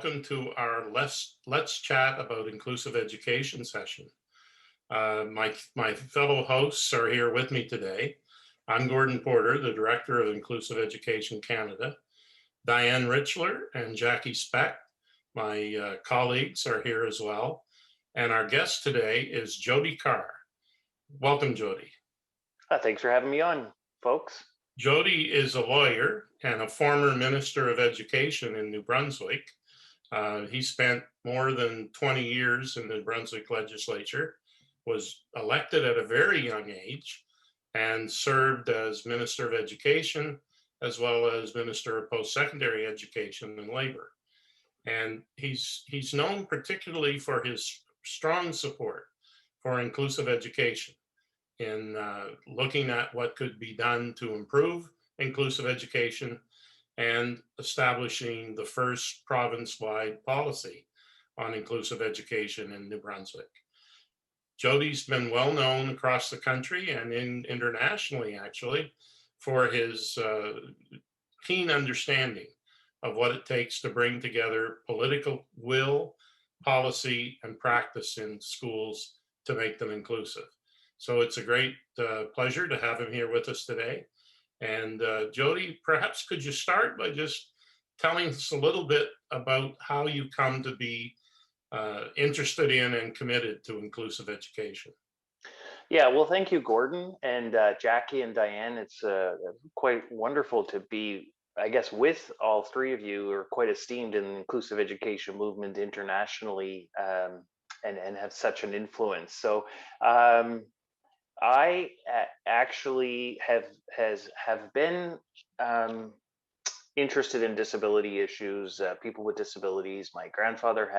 welcome to our Let's Chat About Inclusive Education session. My fellow hosts are here with me today. I'm Gordon Porter, the Director of Inclusive Education Canada. Diane Richler and Jackie Speck, my colleagues, are here as well. And our guest today is Jody Carr. Welcome, Jody. Thanks for having me on, folks. Jody is a lawyer and a former Minister of Education in New Brunswick. He spent more than 20 years in the Brunswick legislature, was elected at a very young age, and served as Minister of Education, as well as Minister of Post-Secondary Education and Labor. And he's known particularly for his strong support for inclusive education, in looking at what could be done to improve inclusive education and establishing the first province-wide policy on inclusive education in New Brunswick. Jody's been well known across the country and internationally, actually, for his keen understanding of what it takes to bring together political will, policy, and practice in schools to make them inclusive. So it's a great pleasure to have him here with us today. And Jody, perhaps could you start by just telling us a little bit about how you come to be interested in and committed to inclusive education? Yeah, well, thank you, Gordon and Jackie and Diane. It's quite wonderful to be, I guess, with all three of you who are quite esteemed in the inclusive education movement internationally, and have such an influence. So I actually have been interested in disability issues, people with disabilities. My grandfather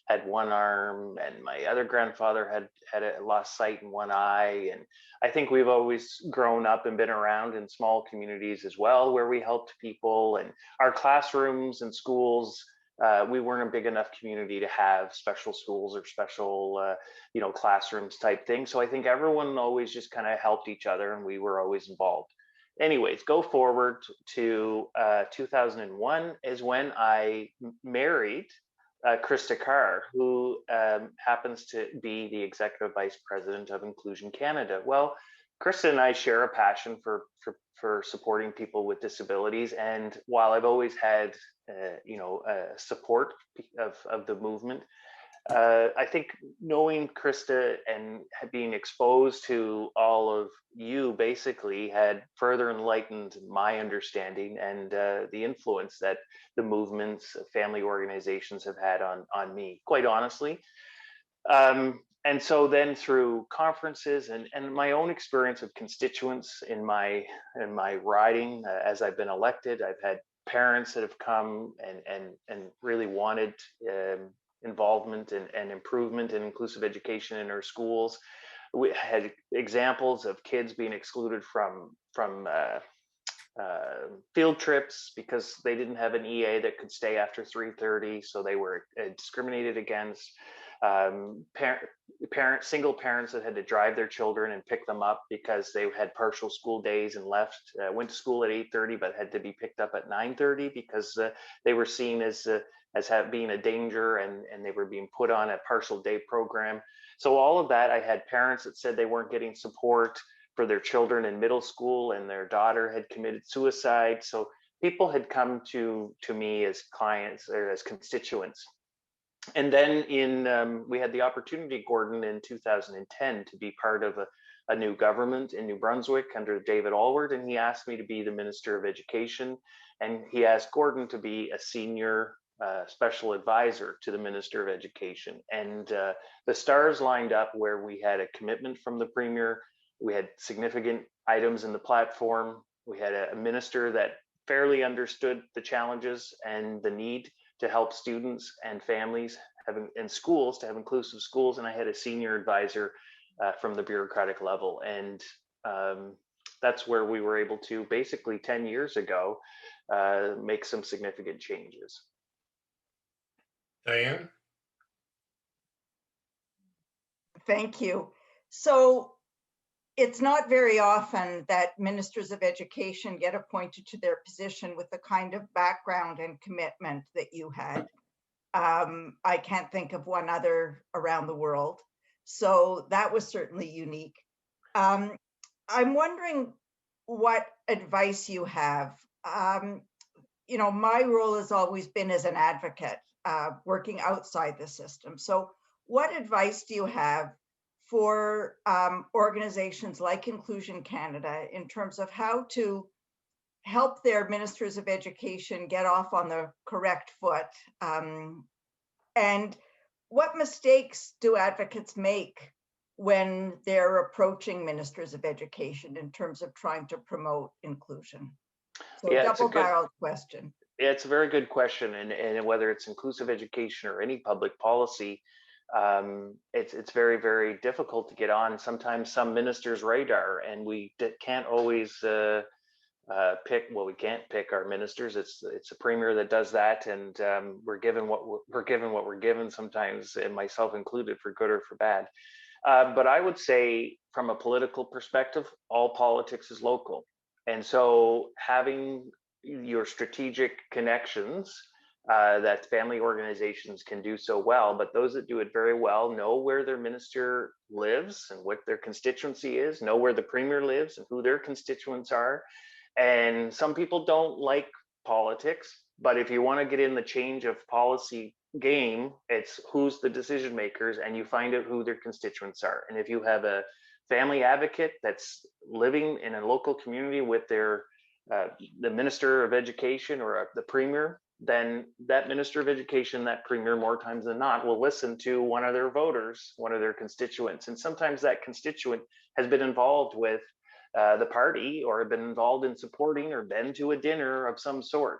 had one arm, and my other grandfather had lost sight in one eye. And I think we've always grown up and been around in small communities as well, where we helped people. And our classrooms and schools, we weren't a big enough community to have special schools or special, classrooms type thing. So I think everyone always just kind of helped each other, and we were always involved. Anyways, go forward to 2001 is when I married Jody Carr, who happens to be the Executive Vice President of Inclusion Canada. Well, Krista and I share a passion for supporting people with disabilities, and while I've always had support of the movement, I think knowing Krista and being exposed to all of you basically had further enlightened my understanding and the influence that the movements, family organizations have had on me, quite honestly. And so then through conferences and my own experience of constituents in my riding, as I've been elected, I've had parents that have come and really wanted involvement and improvement in inclusive education in our schools. We had examples of kids being excluded from field trips because they didn't have an EA that could stay after 3:30, so they were discriminated against. Single parents that had to drive their children and pick them up because they had partial school days and went to school at 8:30 but had to be picked up at 9:30 because they were seen as being a danger, and they were being put on a partial day program. So all of that, I had parents that said they weren't getting support for their children in middle school, and their daughter had committed suicide. So people had come to me as clients or as constituents. And then we had the opportunity, Gordon, in 2010 to be part of a new government in New Brunswick under David Alward, and he asked me to be the Minister of Education, and he asked Gordon to be a senior special advisor to the Minister of Education. And the stars lined up where we had a commitment from the Premier, we had significant items in the platform, we had a minister that fairly understood the challenges and the need to help students and families and schools to have inclusive schools, and I had a senior advisor from the bureaucratic level. And that's where we were able to basically 10 years ago make some significant changes. Diane? Thank you. So it's not very often that ministers of education get appointed to their position with the kind of background and commitment that you had. I can't think of one other around the world. So that was certainly unique. I'm wondering what advice you have. My role has always been as an advocate, working outside the system. So what advice do you have for organizations like Inclusion Canada in terms of how to help their ministers of education get off on the correct foot? And what mistakes do advocates make when they're approaching ministers of education in terms of trying to promote inclusion? So Yeah, double-barreled question. it's a very good question, and whether it's inclusive education or any public policy, it's very, very difficult to get on sometimes some ministers' radar, and we can't always pick. Well, we can't pick our ministers. It's a premier that does that, and we're given what we're given sometimes, and myself included, for good or for bad. But I would say, from a political perspective, all politics is local, and so having your strategic connections that family organizations can do so well, but those that do it very well know where their minister lives and what their constituency is, know where the premier lives and who their constituents are. And some people don't like politics, but if you want to get in the change of policy game, it's who's the decision makers, and you find out who their constituents are. And if you have a family advocate that's living in a local community with their the minister of education or the premier, then that minister of education, that premier, more times than not, will listen to one of their voters, one of their constituents. And sometimes that constituent has been involved with the party, or been involved in supporting, or been to a dinner of some sort.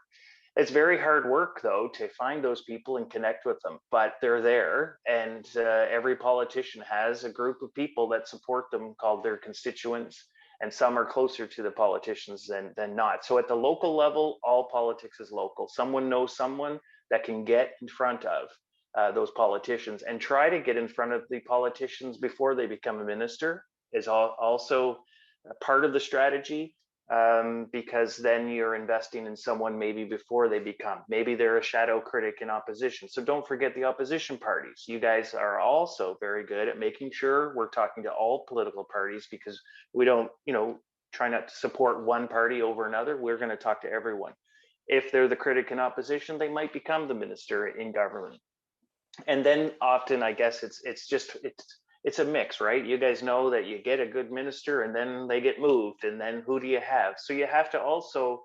It's very hard work, though, to find those people and connect with them, but they're there. And every politician has a group of people that support them called their constituents, and some are closer to the politicians than not. So at the local level, all politics is local. Someone knows someone that can get in front of those politicians, and try to get in front of the politicians before they become a minister is also part of the strategy, because then you're investing in someone maybe before they become. Maybe they're a shadow critic in opposition. So don't forget the opposition parties. You guys are also very good at making sure we're talking to all political parties, because we don't, try not to support one party over another. We're going to talk to everyone. If they're the critic in opposition, they might become the minister in government. And then often, I guess it's a mix, right? You guys know that you get a good minister and then they get moved, and then who do you have? So you have to also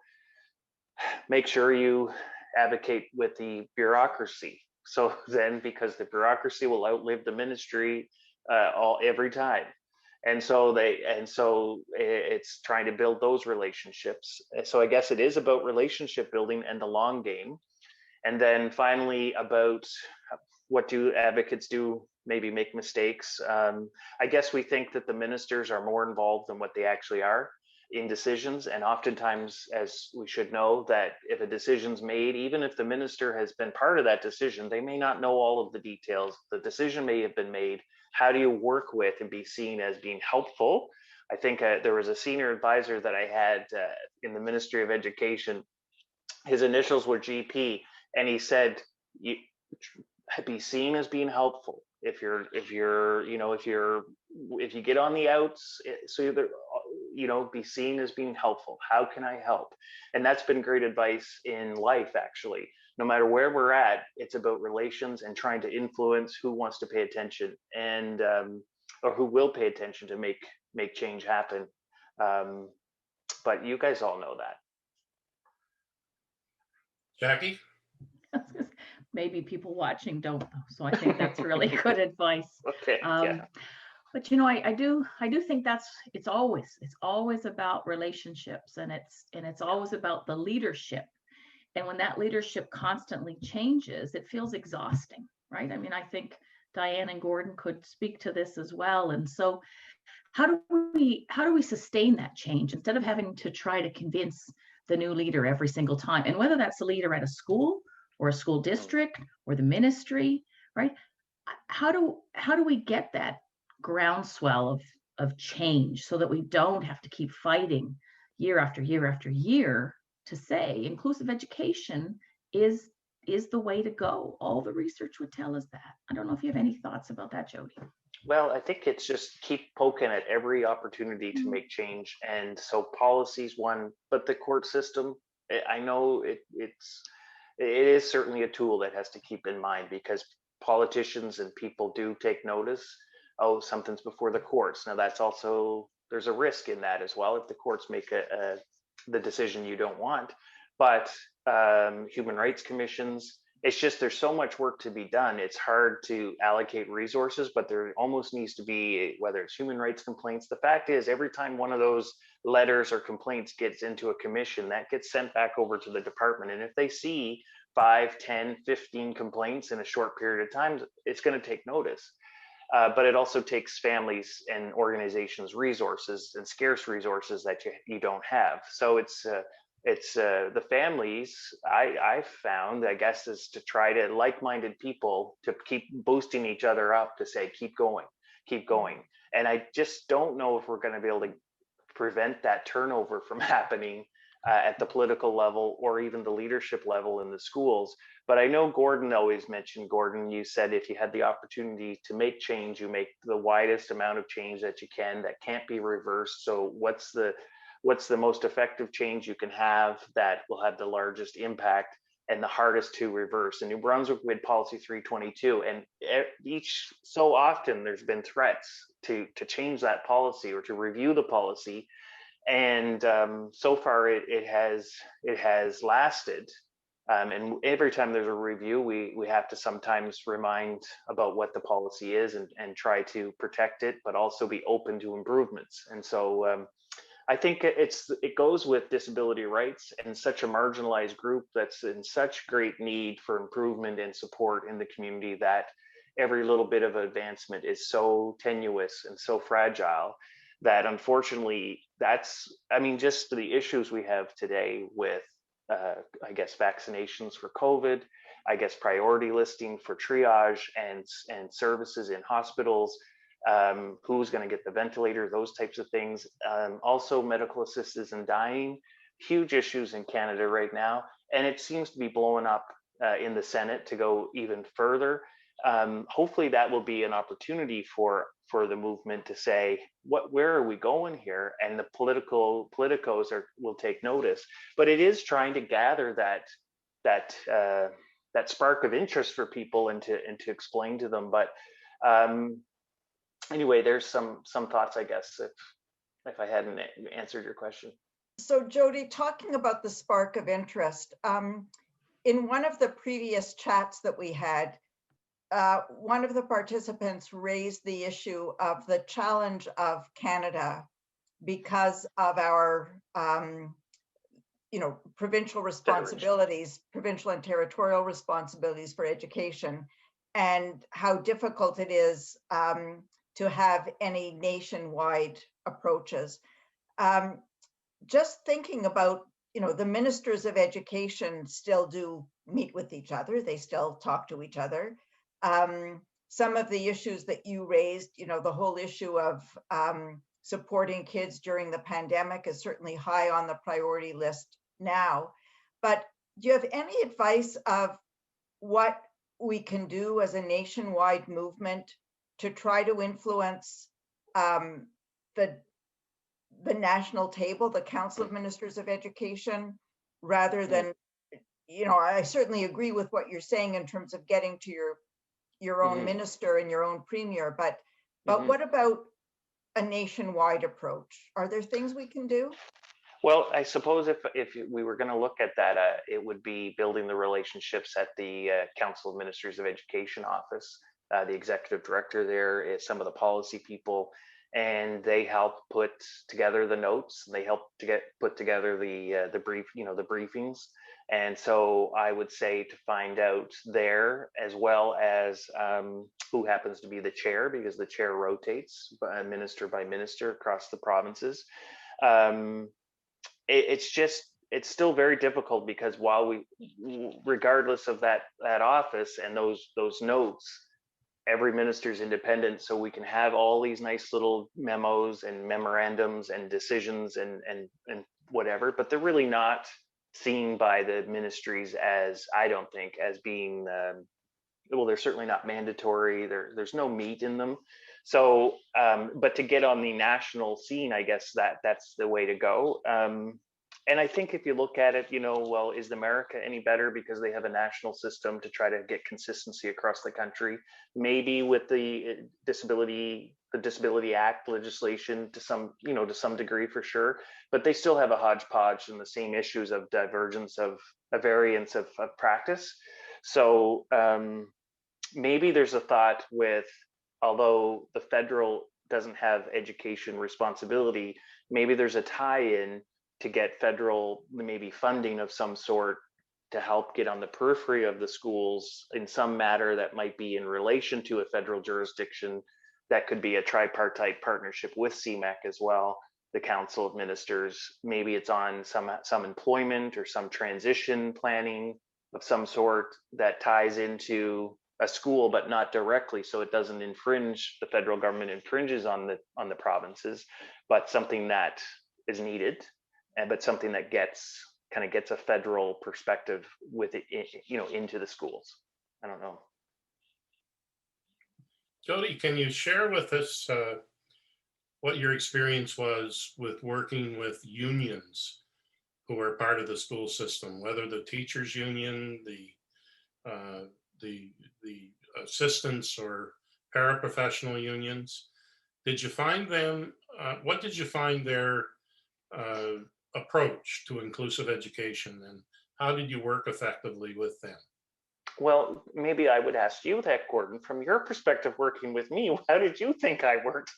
make sure you advocate with the bureaucracy. So then, because the bureaucracy will outlive the ministry every time. And so it's trying to build those relationships. So I guess it is about relationship building and the long game. And then finally, about what do advocates do? Maybe make mistakes. I guess we think that the ministers are more involved than what they actually are in decisions. And oftentimes, as we should know, that if a decision's made, even if the minister has been part of that decision, they may not know all of the details. The decision may have been made. How do you work with and be seen as being helpful? I think there was a senior advisor that I had in the Ministry of Education. His initials were GP, and he said, be seen as being helpful. If you get on the outs, so either, be seen as being helpful. How can I help? And that's been great advice in life, actually. No matter where we're at, it's about relations and trying to influence who wants to pay attention, and or who will pay attention to make change happen. But you guys all know that. Jackie? Maybe people watching don't know, so I think that's really good advice. Okay. Yeah. But I do think it's always about relationships, and it's always about the leadership. And when that leadership constantly changes, it feels exhausting, right? I mean, I think Diane and Gordon could speak to this as well. And so how do we sustain that change instead of having to try to convince the new leader every single time? And whether that's the leader at a school or a school district or the ministry, right? How do we get that groundswell of change so that we don't have to keep fighting year after year after year to say inclusive education is is the way to go. All the research would tell us that. I don't know if you have any thoughts about that, Jody. Well, I think it's just keep poking at every opportunity to make change. And so policies one, but the court system, I know it is certainly a tool that has to keep in mind, because politicians and people do take notice. Oh, something's before the courts. Now that's also, there's a risk in that as well if the courts make the decision you don't want. But human rights commissions, it's just, there's so much work to be done. It's hard to allocate resources, but there almost needs to be, whether it's human rights complaints. The fact is, every time one of those letters or complaints gets into a commission, that gets sent back over to the department. And if they see 5, 10, 15 complaints in a short period of time, it's going to take notice. But it also takes families and organizations resources, and scarce resources that you don't have. So it's the families, I found, I guess, is to try to like-minded people to keep boosting each other up, to say, keep going. And I just don't know if we're going to be able to prevent that turnover from happening at the political level or even the leadership level in the schools. But I know Gordon always mentioned, Gordon, you said if you had the opportunity to make change, you make the widest amount of change that you can, that can't be reversed. So what's the most effective change you can have that will have the largest impact and the hardest to reverse? In New Brunswick, we had policy 322, and so often there's been threats to change that policy or to review the policy. And so far it has lasted. And every time there's a review, we have to sometimes remind about what the policy is and try to protect it, but also be open to improvements. And so I think it goes with disability rights, and such a marginalized group that's in such great need for improvement and support in the community, that every little bit of advancement is so tenuous and so fragile that unfortunately just the issues we have today with I guess vaccinations for COVID, I guess priority listing for triage and services in hospitals, who's going to get the ventilator, those types of things. Also medical assistance in dying, huge issues in Canada right now. And it seems to be blowing up in the Senate to go even further. Hopefully that will be an opportunity for the movement to say, where are we going here? And the politicos will take notice. But it is trying to gather that spark of interest for people and to explain to them. But anyway, there's some thoughts, I guess, if I hadn't answered your question. So Jody, talking about the spark of interest, in one of the previous chats that we had, one of the participants raised the issue of the challenge of Canada because of our, provincial responsibilities, provincial and territorial responsibilities for education, and how difficult it is to have any nationwide approaches. Just thinking about, the ministers of education still do meet with each other. They still talk to each other. Some of the issues that you raised, the whole issue of supporting kids during the pandemic is certainly high on the priority list now. But do you have any advice of what we can do as a nationwide movement to try to influence the national table, the Council of Ministers of Education, rather than, I certainly agree with what you're saying in terms of getting to your own minister and your own premier, but what about a nationwide approach? Are there things we can do? Well, I suppose if we were going to look at that, it would be building the relationships at the Council of Ministers of Education office. The executive director there is some of the policy people, and they help put together the notes. They help to put together the briefings. And so I would say to find out there, as well as who happens to be the chair, because the chair rotates minister by minister across the provinces. It's still very difficult, because while regardless of that office and those notes, every minister is independent, so we can have all these nice little memos and memorandums and decisions and whatever, but they're really not seen by the ministries as, I don't think, as being, well, they're certainly not mandatory. There's no meat in them. So, but to get on the national scene, I guess that's the way to go. And I think if you look at it, well, is America any better because they have a national system to try to get consistency across the country? Maybe with the Disability Act legislation to some degree for sure, but they still have a hodgepodge and the same issues of divergence of a variance of practice. So maybe there's a thought with, although the federal doesn't have education responsibility, maybe there's a tie-in to get federal maybe funding of some sort to help get on the periphery of the schools in some matter that might be in relation to a federal jurisdiction. That could be a tripartite partnership with CMEC as well, the Council of Ministers. Maybe it's on some employment or some transition planning of some sort that ties into a school, but not directly, so it doesn't infringe, the federal government infringes on the provinces, but something that is needed, but something that gets a federal perspective with it, into the schools. I don't know. Jody, can you share with us what your experience was with working with unions who are part of the school system, whether the teachers union, the assistants or paraprofessional unions? Did you find them, what did you find their approach to inclusive education, and how did you work effectively with them? Well, maybe I would ask you that, Gordon, from your perspective working with me, how did you think I worked?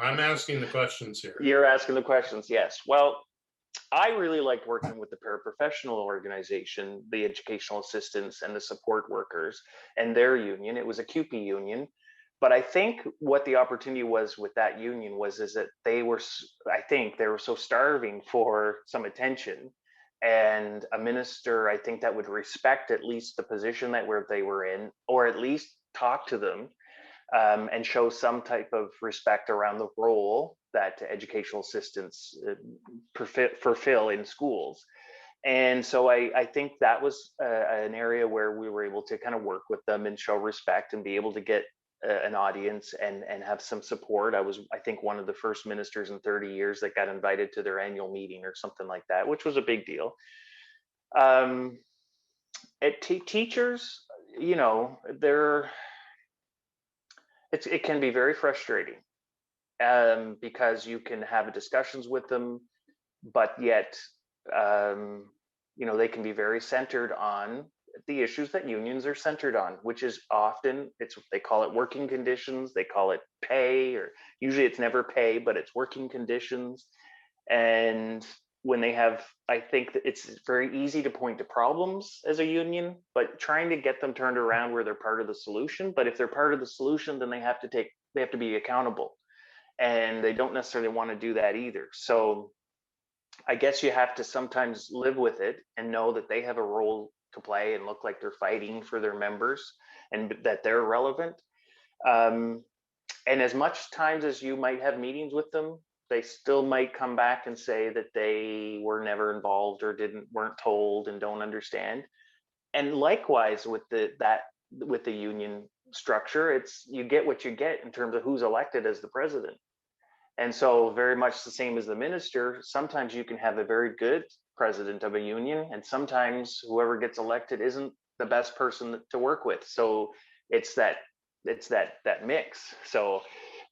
I'm asking the questions here. You're asking the questions, yes. Well, I really liked working with the paraprofessional organization, the educational assistants and the support workers and their union. It was a CUPE union. But I think what the opportunity was with that union is that they were so starving for some attention and a minister, I think, that would respect at least the position where they were in, or at least talk to them and show some type of respect around the role that educational assistants fulfill in schools. And so I think that was an area where we were able to kind of work with them and show respect and be able to get an audience and have some support. I think, one of the first ministers in 30 years that got invited to their annual meeting or something like that, which was a big deal. Teachers, it can be very frustrating because you can have discussions with them, but yet, they can be very centered on the issues that unions are centered on, which is often, they call it working conditions, they call it pay, or usually it's never pay, but it's working conditions. And when they have, I think that it's very easy to point to problems as a union, but trying to get them turned around where they're part of the solution. But if they're part of the solution, then they have to be accountable, and they don't necessarily want to do that either. So I guess you have to sometimes live with it and know that they have a role to play and look like they're fighting for their members and that they're relevant. And as much times as you might have meetings with them, they still might come back and say that they were never involved or weren't told and don't understand. And likewise with the union structure, you get what you get in terms of who's elected as the president. And so very much the same as the minister, sometimes you can have a very good president of a union, and sometimes whoever gets elected isn't the best person to work with. So it's that mix. So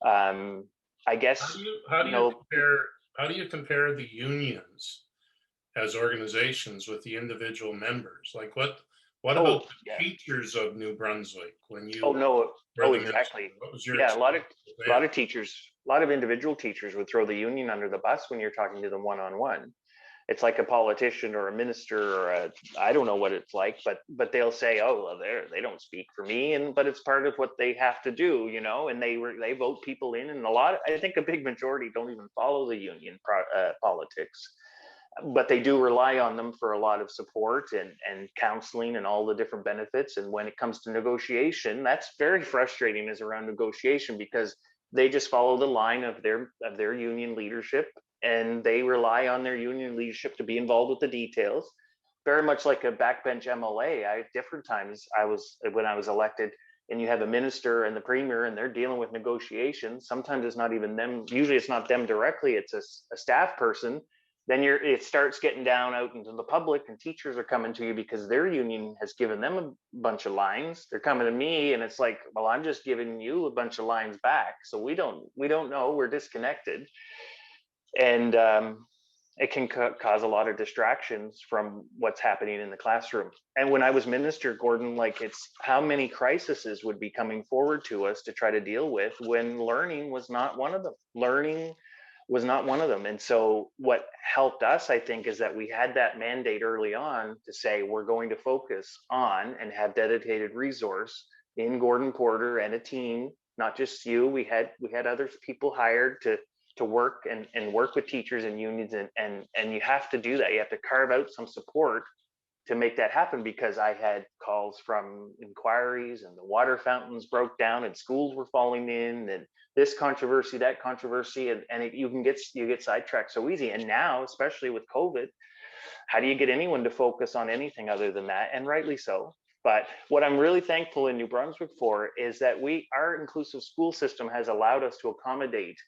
I guess how do you compare the unions as organizations with the individual members? Like what about the teachers of New Brunswick when you? Exactly. What was your a lot of teachers, a lot of individual teachers would throw the union under the bus when you're talking to them one-on-one. It's like a politician or a minister or I don't know what it's like, but they'll say, oh, well, they don't speak for me, but it's part of what they have to do, and they vote people in, and I think a big majority don't even follow the union politics, but they do rely on them for a lot of support and counseling and all the different benefits. And when it comes to negotiation, that's very frustrating, is around negotiation, because they just follow the line of their union leadership, and they rely on their union leadership to be involved with the details. Very much like a backbench MLA. Different times when I was elected, and you have a minister and the premier, and they're dealing with negotiations. Sometimes it's not even them. Usually it's not them directly. It's a staff person. Then it starts getting down out into the public, and teachers are coming to you because their union has given them a bunch of lines. They're coming to me, and it's like, well, I'm just giving you a bunch of lines back. So we don't know. We're disconnected, and it can cause a lot of distractions from what's happening in the classroom. And when I was minister, Gordon, like, it's how many crises would be coming forward to us to try to deal with, when learning was not one of them. Learning was not one of them. And so what helped us, I think, is that we had that mandate early on to say, we're going to focus on and have dedicated resource in Gordon Porter and a team, not just you. We had other people hired to work and work with teachers and unions, and you have to do that. You have to carve out some support to make that happen, because I had calls from inquiries, and the water fountains broke down, and schools were falling in, and this controversy, that controversy, and you get sidetracked so easy. And now, especially with COVID, how do you get anyone to focus on anything other than that? And rightly so. But what I'm really thankful in New Brunswick for is that our inclusive school system has allowed us to accommodate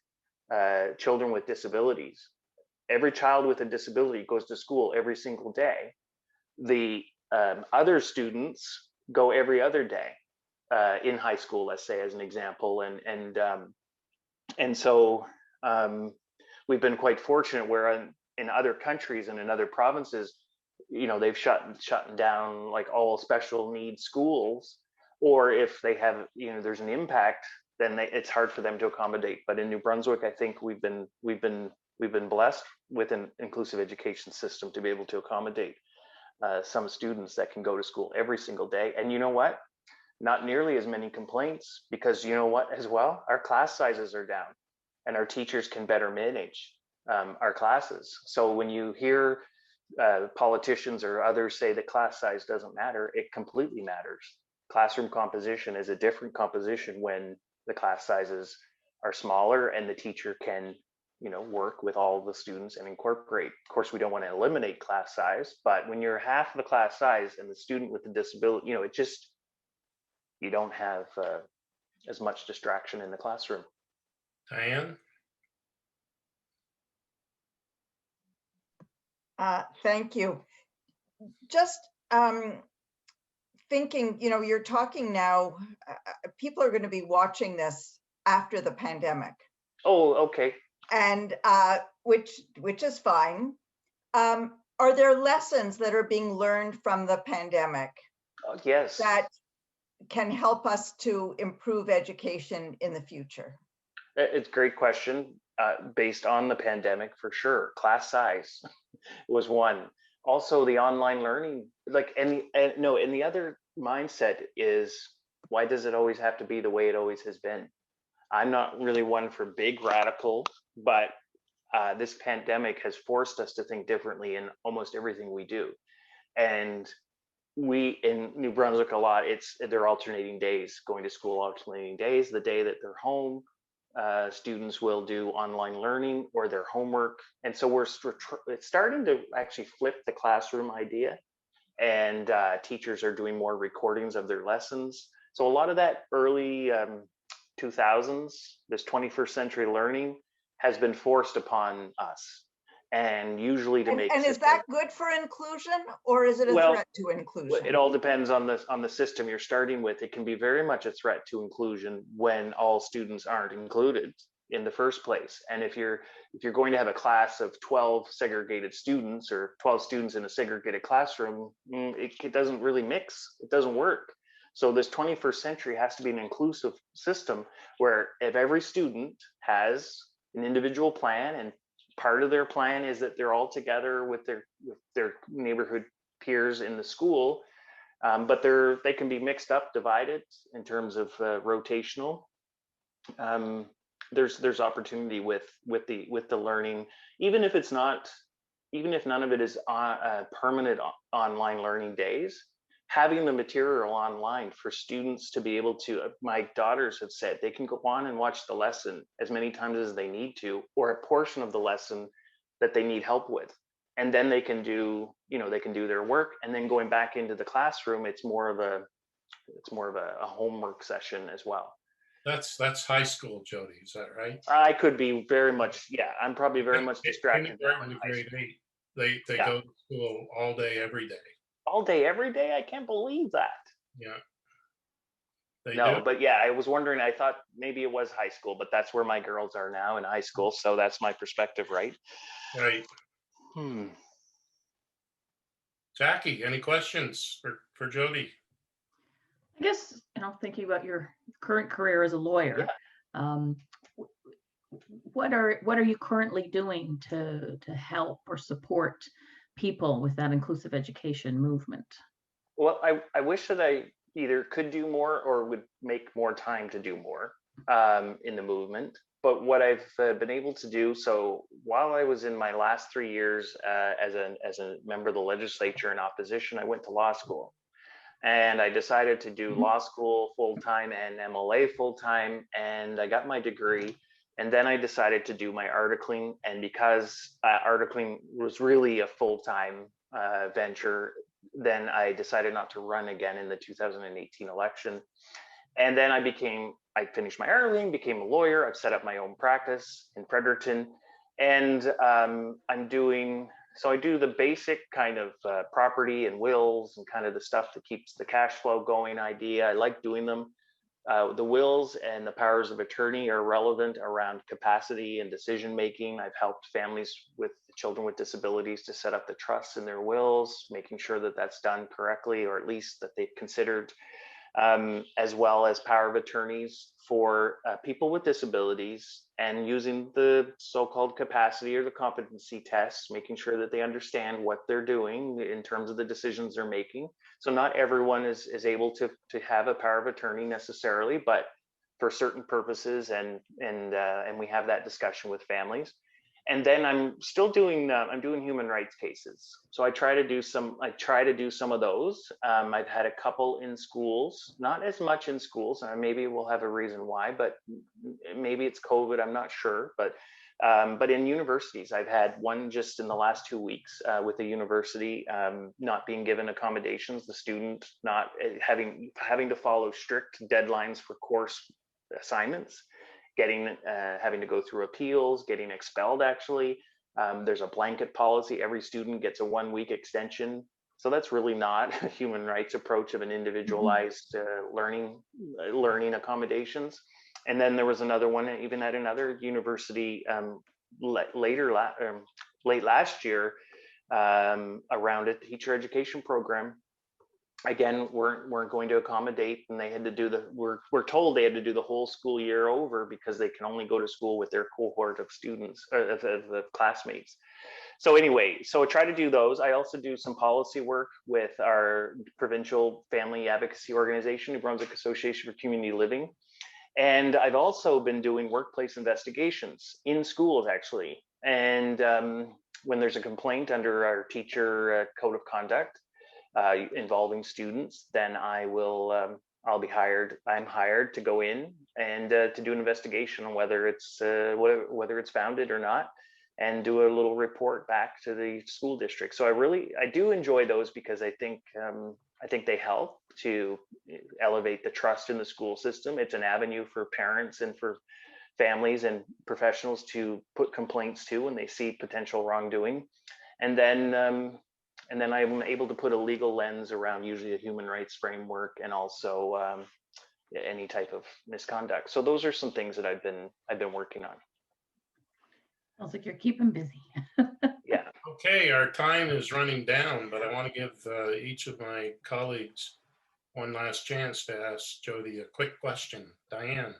children with disabilities. Every child with a disability goes to school every single day. The other students go every other day in high school, let's say, as an example. And so we've been quite fortunate, where in other countries and in other provinces, they've shut down like all special needs schools, or if they have, there's an impact, then it's hard for them to accommodate. But in New Brunswick, I think we've been blessed with an inclusive education system to be able to accommodate some students that can go to school every single day. And you know what? Not nearly as many complaints, because you know what as well? Our class sizes are down, and our teachers can better manage our classes. So when you hear politicians or others say that class size doesn't matter, it completely matters. Classroom composition is a different composition when the class sizes are smaller, and the teacher can work with all the students and incorporate. Of course, we don't want to eliminate class size, but when you're half the class size and the student with the disability, you don't have as much distraction in the classroom. Diane? Thank you. Just thinking, you're talking now, people are going to be watching this after the pandemic. Oh, okay. And which is fine. Are there lessons that are being learned from the pandemic? Yes. That can help us to improve education in the future? It's a great question. Based on the pandemic, for sure. Class size was one. Also, the online learning, and the other mindset is, why does it always have to be the way it always has been? I'm not really one for big radical, but this pandemic has forced us to think differently in almost everything we do. And we in New Brunswick, a lot, they're alternating days, going to school alternating days. The day that they're home, students will do online learning or their homework. And so it's starting to actually flip the classroom idea, and teachers are doing more recordings of their lessons. So a lot of that early 2000s, this 21st century learning has been forced upon us. And usually to make. And is that good for inclusion, or is it a threat to inclusion? It all depends on the system you're starting with. It can be very much a threat to inclusion when all students aren't included in the first place. And if you're going to have a class of 12 segregated students, or 12 students in a segregated classroom, it doesn't really mix. It doesn't work. So this 21st century has to be an inclusive system, where if every student has an individual plan, and part of their plan is that they're all together with their neighborhood peers in the school, but they can be mixed up, divided in terms of rotational. There's opportunity with the learning, even if none of it is permanent online learning days. Having the material online for students to be able to, my daughters have said, they can go on and watch the lesson as many times as they need to, or a portion of the lesson that they need help with. And then they can do, they can do their work. And then going back into the classroom, it's more of a homework session as well. That's high school, Jody. Is that right? I could be very much, yeah, I'm probably very much distracted now Kindergarten in to high grade school. 8. They Yeah. go to school all day, every day. All day, every day. I can't believe that. Yeah. They No, do. but yeah, I was wondering, I thought maybe it was high school, but that's where my girls are now in high school. So that's my perspective, right? Right. Hmm. Jackie, any questions for Jody? I guess, thinking about your current career as a lawyer, what are you currently doing to help or support people with that inclusive education movement? Well, I wish that I either could do more or would make more time to do more in the movement. But what I've been able to do, so while I was in my last 3 years as a member of the legislature in opposition, I went to law school. And I decided to do law school full-time and MLA full-time, and I got my degree. And then I decided to do my articling. And because articling was really a full-time venture, then I decided not to run again in the 2018 election. And then I finished my articling, became a lawyer. I've set up my own practice in Fredericton. And so I do the basic kind of property and wills and kind of the stuff that keeps the cash flow going idea. I like doing them. The wills and the powers of attorney are relevant around capacity and decision making. I've helped families with children with disabilities to set up the trusts in their wills, making sure that that's done correctly, or at least that they've considered, as well as power of attorneys for people with disabilities, and using the so-called capacity or the competency tests, making sure that they understand what they're doing in terms of the decisions they're making. So not everyone is able to have a power of attorney necessarily, but for certain purposes, and we have that discussion with families. And then I'm still doing human rights cases. So I try to do some of those. I've had a couple in schools, not as much in schools. Maybe we'll have a reason why, but maybe it's COVID, I'm not sure. But in universities, I've had one just in the last 2 weeks with a university not being given accommodations, the student not having to follow strict deadlines for course assignments, having to go through appeals, getting expelled actually. There's a blanket policy. Every student gets a 1-week extension. So that's really not a human rights approach of an individualized learning accommodations. And then there was another one, even at another university late last year, around a teacher education program. Again, weren't going to accommodate, and they had to we're told they had to do the whole school year over because they can only go to school with their cohort of students, of classmates. So anyway, so I try to do those. I also do some policy work with our provincial family advocacy organization, New Brunswick Association for Community Living. And I've also been doing workplace investigations in schools, actually. And when there's a complaint under our teacher code of conduct, involving students, then I'll be hired. I'm hired to go in and to do an investigation on whether it's founded or not, and do a little report back to the school district. So I do enjoy those because I think they help to elevate the trust in the school system. It's an avenue for parents and for families and professionals to put complaints to when they see potential wrongdoing, and then I'm able to put a legal lens around usually a human rights framework and also any type of misconduct. So those are some things that I've been working on. Sounds like you're keeping busy. Yeah. Okay, our time is running down, but I want to give each of my colleagues one last chance to ask Jody a quick question. Diane.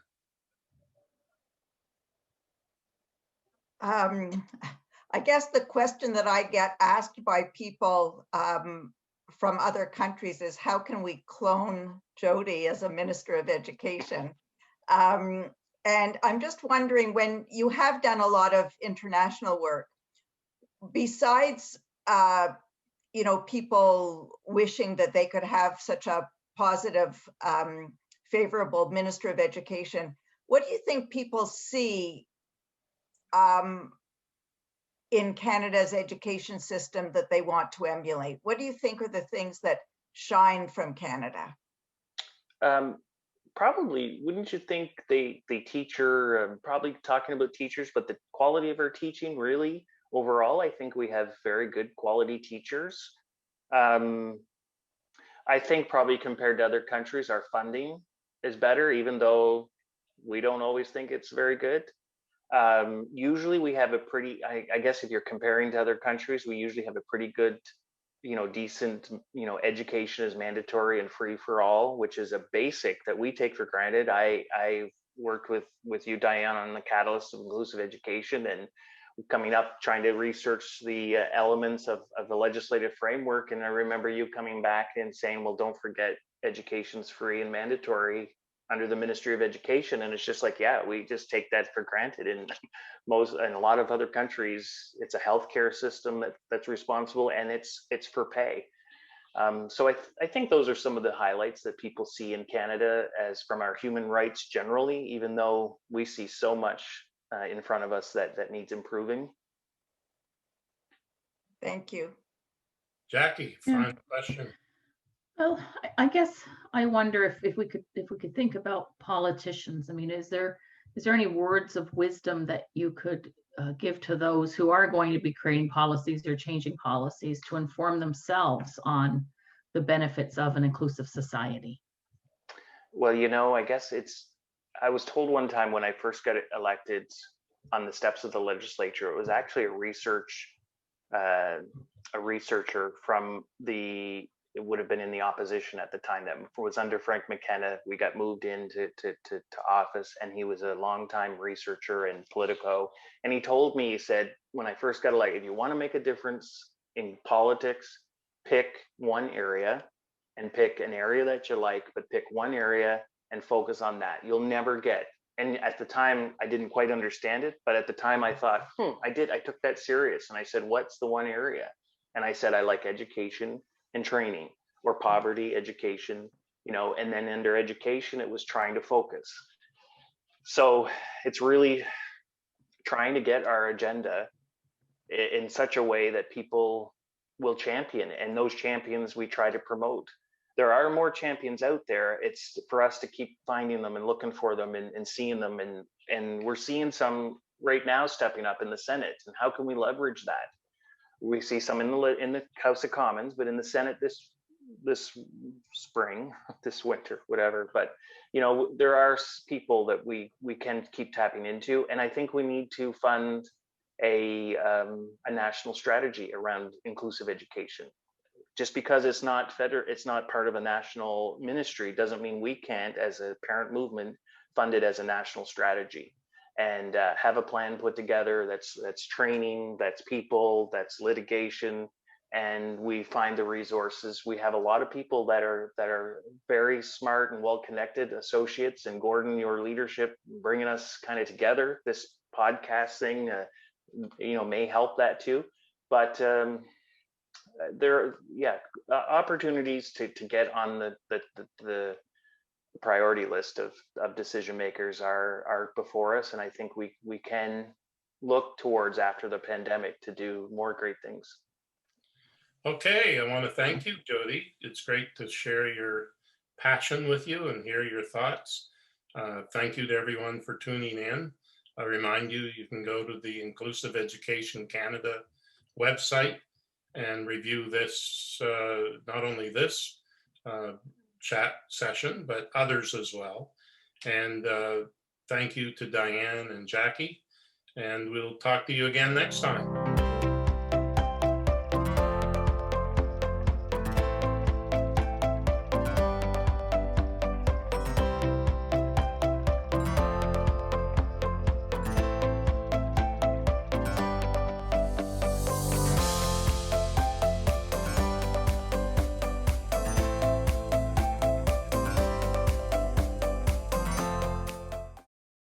I guess the question that I get asked by people from other countries is, how can we clone Jody as a Minister of Education? And I'm just wondering, when you have done a lot of international work, besides people wishing that they could have such a positive, favorable Minister of Education, what do you think people see in Canada's education system that they want to emulate? What do you think are the things that shine from Canada? Probably, wouldn't you think the teacher, probably talking about teachers, but the quality of our teaching, really, overall, I think we have very good quality teachers. I think probably compared to other countries, our funding is better, even though we don't always think it's very good. Usually we have a pretty, I guess if you're comparing to other countries, we usually have a pretty good, decent, education is mandatory and free for all, which is a basic that we take for granted. I worked with you, Diane, on the catalyst of inclusive education, and coming up trying to research the elements of the legislative framework. And I remember you coming back and saying, well, don't forget education's free and mandatory under the Ministry of Education. And it's just like, yeah, we just take that for granted. And in a lot of other countries, it's a healthcare system that's responsible, and it's for pay. So I think those are some of the highlights that people see in Canada as from our human rights generally, even though we see so much in front of us that needs improving. Thank you. Jackie, final question. Well, I guess I wonder if we could think about politicians. I mean, is there any words of wisdom that you could give to those who are going to be creating policies or changing policies to inform themselves on the benefits of an inclusive society? Well, I guess I was told one time when I first got elected on the steps of the legislature, it was actually a researcher from it would have been in the opposition at the time that was under Frank McKenna. We got moved into to office, and he was a longtime researcher in Politico. And he told me, he said, when I first got elected, if you want to make a difference in politics, pick one area and pick an area that you like, but pick one area and focus on that. You'll never get. And at the time, I didn't quite understand it, but at the time I thought, I took that serious. And I said, what's the one area? And I said, I like education and training, or poverty, education, and then under education, it was trying to focus. So it's really trying to get our agenda in such a way that people will champion, and those champions we try to promote. There are more champions out there. It's for us to keep finding them and looking for them and seeing them. And we're seeing some right now stepping up in the Senate. And how can we leverage that? We see some in the House of Commons, but in the Senate this spring, this winter, whatever. But there are people that we can keep tapping into, and I think we need to fund a national strategy around inclusive education. Just because it's not part of a national ministry doesn't mean we can't, as a parent movement, fund it as a national strategy and have a plan put together that's training, that's people, that's litigation, and we find the resources. We have a lot of people that are very smart and well-connected associates, and Gordon, your leadership, bringing us kind of together. This podcast thing, may help that too. But there are opportunities to get on the priority list of decision makers are before us, and I think we can look towards after the pandemic to do more great things. Okay, I want to thank you, Jody. It's great to share your passion with you and hear your thoughts. Thank you to everyone for tuning in. I remind you, you can go to the Inclusive Education Canada website and review this, not only this chat session, but others as well. And thank you to Diane and Jackie, and we'll talk to you again next time.